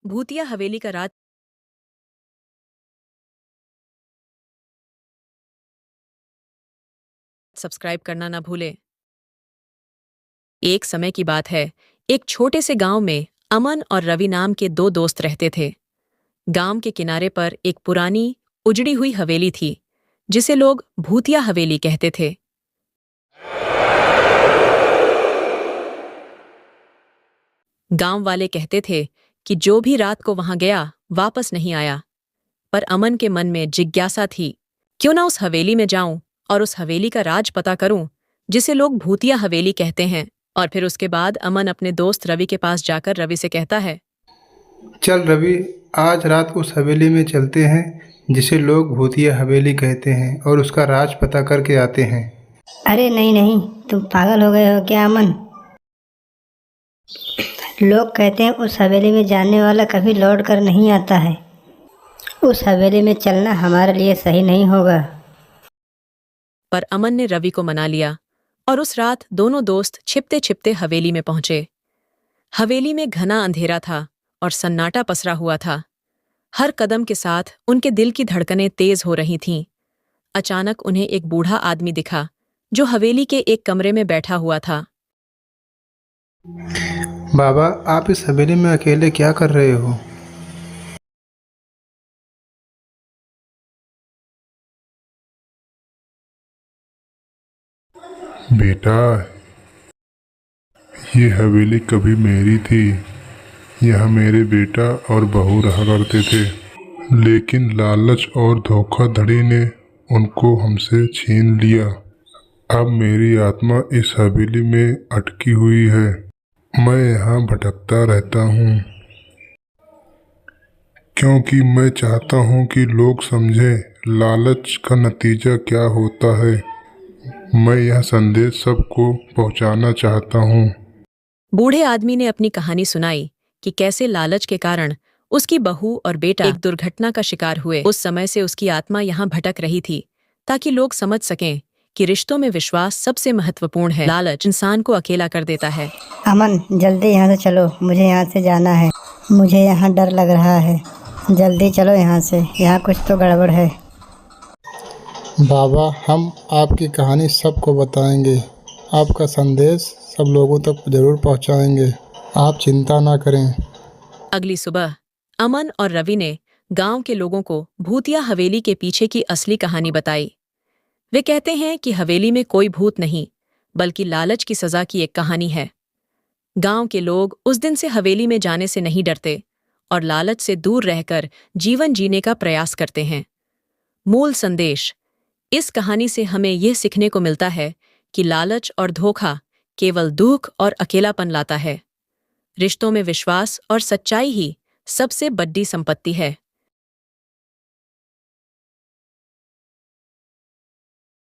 भूतिया हवेली का राज सब्सक्राइब करना ना भूलें। एक समय की बात है, एक छोटे से गांव में अमन और रवि नाम के दो दोस्त रहते थे। गांव के किनारे पर एक पुरानी उजड़ी हुई हवेली थी, जिसे लोग भूतिया हवेली कहते थे। गांव वाले कहते थे कि जो भी रात को वहां गया वापस नहीं आया। पर अमन के मन में जिज्ञासा थी, क्यों ना उस हवेली में जाऊं और उस हवेली का राज पता करूं, जिसे लोग भूतिया हवेली कहते हैं। और फिर उसके बाद अमन अपने दोस्त रवि के पास जाकर रवि से कहता है, चल रवि, आज रात उस हवेली में चलते हैं जिसे लोग भूतिया हवेली कहते हैं और उसका राज पता करके आते हैं। अरे नहीं नहीं, तुम पागल हो गए हो क्या अमन? लोग कहते हैं उस हवेली में जाने वाला कभी लौट कर नहीं आता है। उस हवेली में चलना हमारे लिए सही नहीं होगा। पर अमन ने रवि को मना लिया और उस रात दोनों दोस्त छिपते छिपते हवेली में पहुंचे। हवेली में घना अंधेरा था और सन्नाटा पसरा हुआ था। हर कदम के साथ उनके दिल की धड़कनें तेज हो रही थीं। अचानक उन्हें एक बूढ़ा आदमी दिखा, जो हवेली के एक कमरे में बैठा हुआ था। बाबा, आप इस हवेली में अकेले क्या कर रहे हो? बेटा, ये हवेली कभी मेरी थी। यहाँ मेरे बेटा और बहू रहा करते थे, लेकिन लालच और धोखाधड़ी ने उनको हमसे छीन लिया। अब मेरी आत्मा इस हवेली में अटकी हुई है। मैं यहाँ भटकता रहता हूँ, क्योंकि मैं चाहता हूँ कि लोग समझें लालच का नतीजा क्या होता है। मैं यह संदेश सबको पहुँचाना चाहता हूँ। बूढ़े आदमी ने अपनी कहानी सुनाई कि कैसे लालच के कारण उसकी बहू और बेटा एक दुर्घटना का शिकार हुए। उस समय से उसकी आत्मा यहाँ भटक रही थी, ताकि लोग समझ सकें कि रिश्तों में विश्वास सबसे महत्वपूर्ण है। लालच इंसान को अकेला कर देता है। अमन, जल्दी यहाँ से चलो, मुझे यहाँ से जाना है। मुझे यहाँ डर लग रहा है। जल्दी चलो यहाँ से, यहाँ कुछ तो गड़बड़ है। बाबा, हम आपकी कहानी सबको बताएंगे। आपका संदेश सब लोगों तक जरूर पहुंचाएंगे। आप चिंता ना करें। अगली सुबह अमन और रवि ने गांव के लोगों को भूतिया हवेली के पीछे की असली कहानी बताई। वे कहते हैं कि हवेली में कोई भूत नहीं, बल्कि लालच की सजा की एक कहानी है। गांव के लोग उस दिन से हवेली में जाने से नहीं डरते और लालच से दूर रहकर जीवन जीने का प्रयास करते हैं। मूल संदेश: इस कहानी से हमें यह सीखने को मिलता है कि लालच और धोखा केवल दुख और अकेलापन लाता है। रिश्तों में विश्वास और सच्चाई ही सबसे बड़ी संपत्ति है।